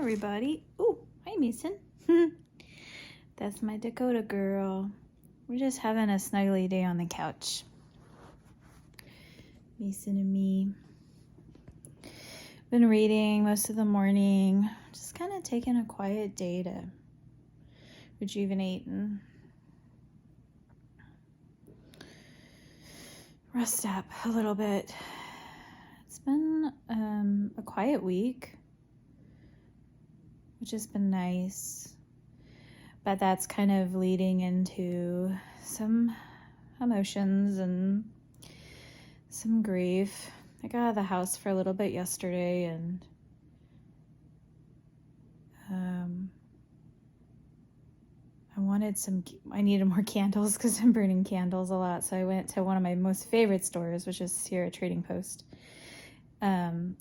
everybody. Ooh, hi Mason. That's my Dakota girl. We're just having a snuggly day on the couch. Mason and me. Been reading most of the morning. Just kind of taking a quiet day to rejuvenate and rest up a little bit. It's been a quiet week, which has been nice. But that's kind of leading into some emotions and some grief. I got out of the house for a little bit yesterday and I needed more candles because I'm burning candles a lot. So I went to one of my most favorite stores, which is Sierra Trading Post,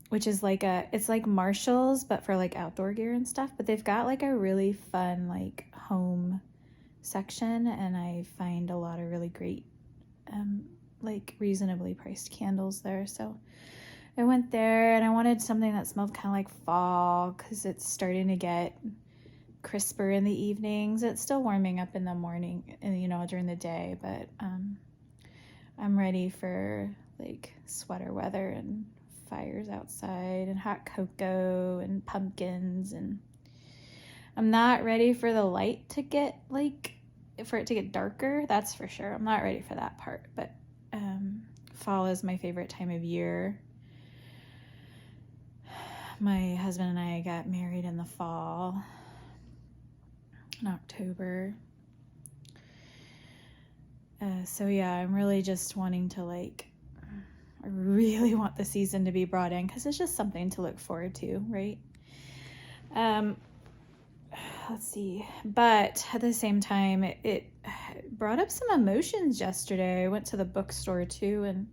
which is it's like Marshall's, but for like outdoor gear and stuff. But they've got like a really fun like home section, and I find a lot of really great like reasonably priced candles there. So I went there and I wanted something that smelled kind of like fall because it's starting to get crisper in the evenings. It's still warming up in the morning and during the day, but I'm ready for like sweater weather and fires outside and hot cocoa and pumpkins, and I'm not ready for the light to get for it to get darker, that's for sure. I'm not ready for that part, but fall is my favorite time of year. My husband and I got married in the fall, in October. So yeah, I'm really just wanting to I really want the season to be brought in because it's just something to look forward to, right? Let's see. But at the same time, it brought up some emotions yesterday. I went to the bookstore too, and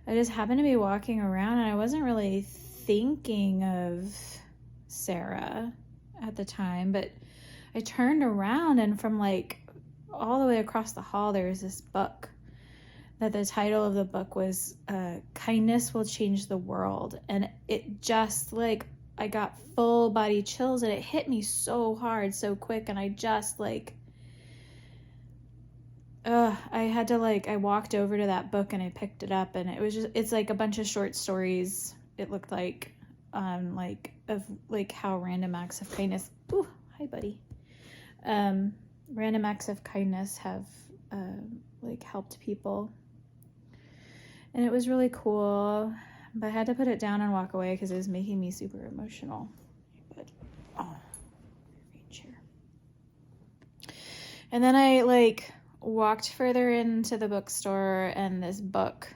I just happened to be walking around and I wasn't really thinking of Sarah at the time, but I turned around and from all the way across the hall, there was this book that the title of the book was Kindness Will Change the World. And it just I got full body chills and it hit me so hard, so quick. And I just I walked over to that book and I picked it up, and it's like a bunch of short stories. It looked like, of how random acts of kindness. Ooh, hi buddy. Random acts of kindness have helped people, and it was really cool, but I had to put it down and walk away because it was making me super emotional. And then I walked further into the bookstore, and this book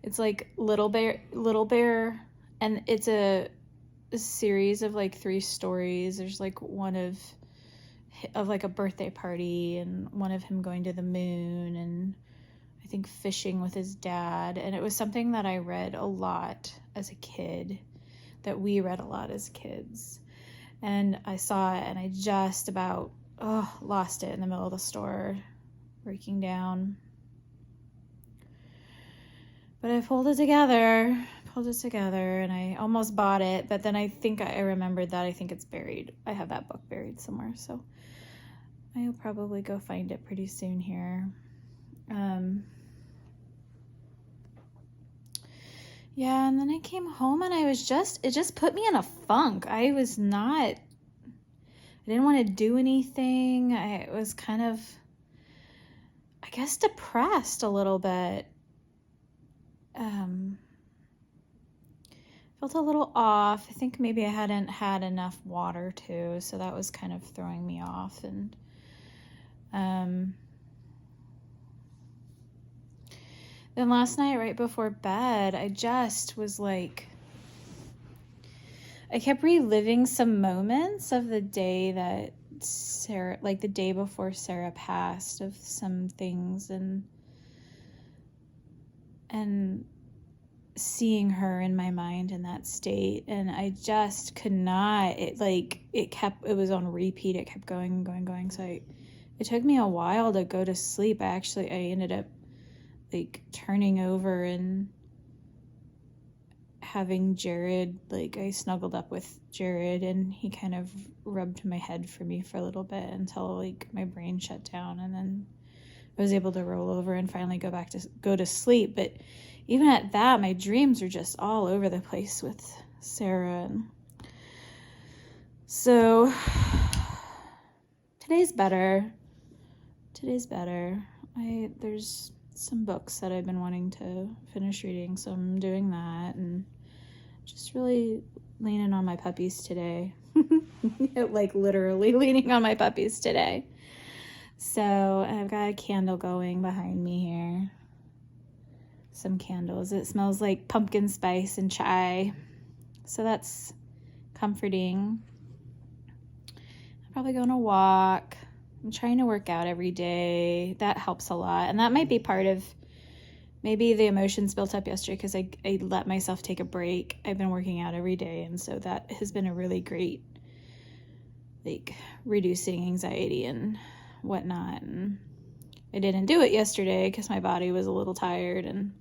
it's like Little Bear, and it's a series of 3 stories. There's one of a birthday party, and one of him going to the moon, and I think fishing with his dad. And it was something that I read a lot as a kid, that we read a lot as kids. And I saw it and I just about lost it in the middle of the store, breaking down. But I pulled it together, and I almost bought it, but then I think I remembered that I think it's buried. I have that book buried somewhere, so I'll probably go find it pretty soon here. Yeah, and then I came home and it just put me in a funk. I didn't want to do anything. I was kind of, I guess, depressed a little bit. Felt a little off. I think maybe I hadn't had enough water too, so that was kind of throwing me off. And then last night, right before bed, I just was I kept reliving some moments of the day that Sarah, the day before Sarah passed, of some things, and seeing her in my mind in that state. And I just could not, it was on repeat. It kept going. So it took me a while to go to sleep. I ended up turning over and having Jared, like I snuggled up with Jared and he kind of rubbed my head for me for a little bit until like my brain shut down, and then I was able to roll over and finally go to sleep. But even at that, my dreams are just all over the place with Sarah. And so today's better. There's some books that I've been wanting to finish reading, so I'm doing that and just really leaning on my puppies today. Like literally leaning on my puppies today. So I've got a candle going behind me here. Some candles. It smells like pumpkin spice and chai. So that's comforting. I'm probably going to walk. I'm trying to work out every day. That helps a lot. And that might be part of maybe the emotions built up yesterday because I let myself take a break. I've been working out every day, and so that has been a really great, like, reducing anxiety and whatnot. And I didn't do it yesterday because my body was a little tired and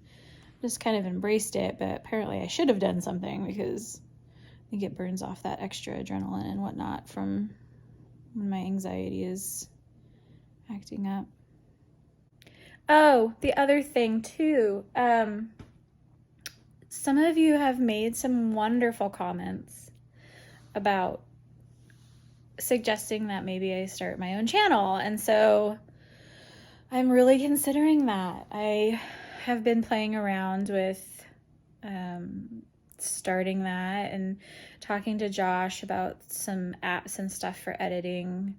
just kind of embraced it, but apparently I should have done something because I think it burns off that extra adrenaline and whatnot from when my anxiety is acting up. Oh, the other thing too, some of you have made some wonderful comments about suggesting that maybe I start my own channel, and so I'm really considering that. I have been playing around with starting that and talking to Josh about some apps and stuff for editing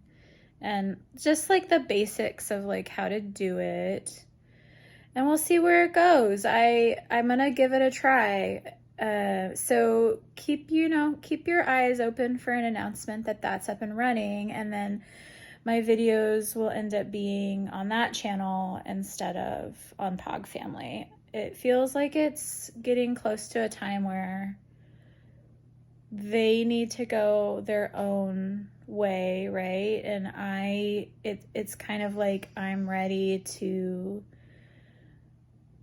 and just like the basics of like how to do it, and we'll see where it goes. I'm gonna give it a try. So keep your eyes open for an announcement that that's up and running, and then my videos will end up being on that channel instead of on Pog Family. It feels like it's getting close to a time where they need to go their own way, right? And it's kind of like I'm ready to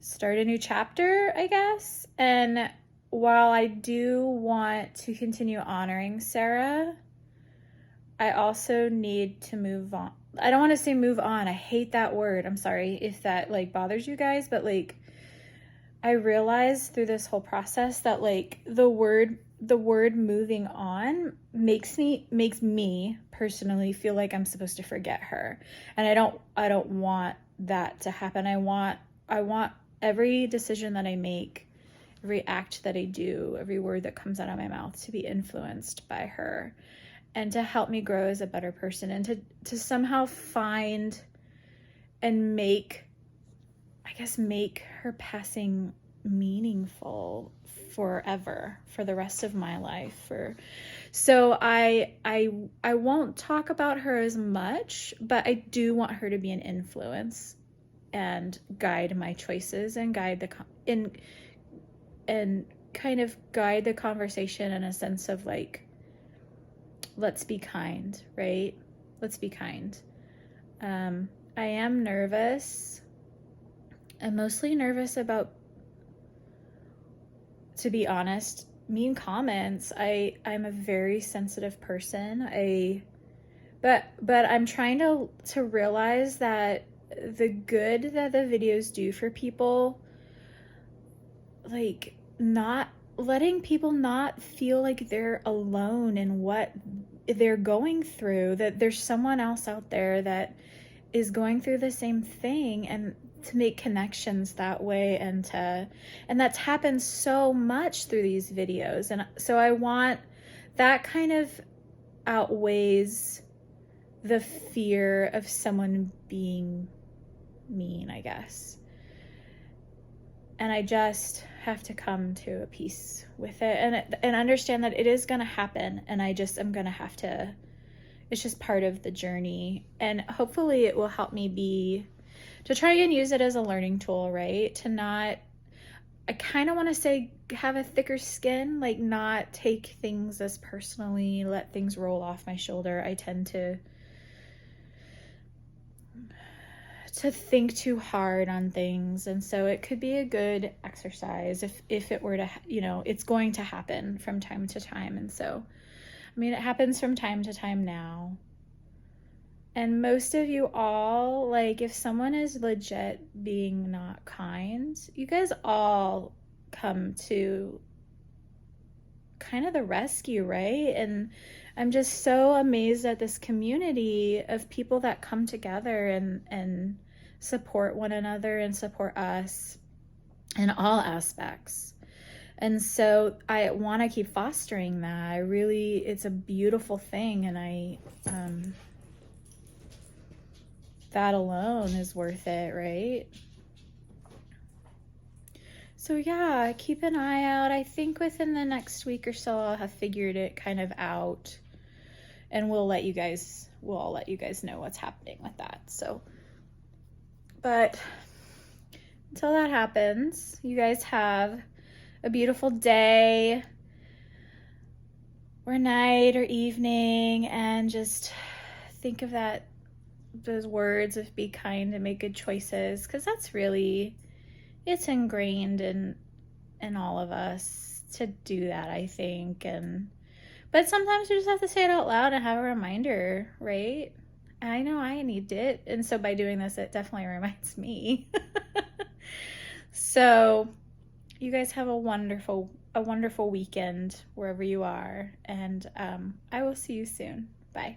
start a new chapter, I guess. And while I do want to continue honoring Sarah, I also need to move on. I don't want to say move on. I hate that word. I'm sorry if that like bothers you guys, but like I realized through this whole process that like the word moving on makes me personally feel like I'm supposed to forget her. And I don't want that to happen. I want every decision that I make, every act that I do, every word that comes out of my mouth to be influenced by her and to help me grow as a better person, and to somehow find and make her passing meaningful forever, for the rest of my life. So I won't talk about her as much, but I do want her to be an influence and guide my choices and guide and kind of guide the conversation in a sense of like, let's be kind, right? Let's be kind. I am nervous. I'm mostly nervous about, to be honest, mean comments. I'm a very sensitive person. But I'm trying to realize that the good that the videos do for people, like not letting people not feel like they're alone in what they're going through, that there's someone else out there that is going through the same thing, and to make connections that way, and that's happened so much through these videos. And so I want that kind of outweighs the fear of someone being mean, I guess. And I just have to come to a peace with it and understand that it is going to happen, and I'm going to have to, it's just part of the journey, and hopefully it will help me to try and use it as a learning tool, right? I kind of want to say have a thicker skin, like not take things as personally, let things roll off my shoulder. I tend to to think too hard on things. And so it could be a good exercise if it were to, it's going to happen from time to time. And so, I mean, it happens from time to time now. And most of you all, like, if someone is legit being not kind, you guys all come to kind of the rescue, right? And I'm just so amazed at this community of people that come together and support one another and support us in all aspects. And so I want to keep fostering that. It's a beautiful thing. And that alone is worth it, right? So yeah, keep an eye out. I think within the next week or so, I'll have figured it kind of out, and we'll all let you guys know what's happening with that. So, but until that happens, you guys have a beautiful day or night or evening, and just think of those words of be kind and make good choices, because that's really, it's ingrained in all of us to do that, I think. But sometimes we just have to say it out loud and have a reminder, right? I know I need it, and so by doing this, it definitely reminds me. So you guys have a wonderful weekend wherever you are, and I will see you soon. Bye.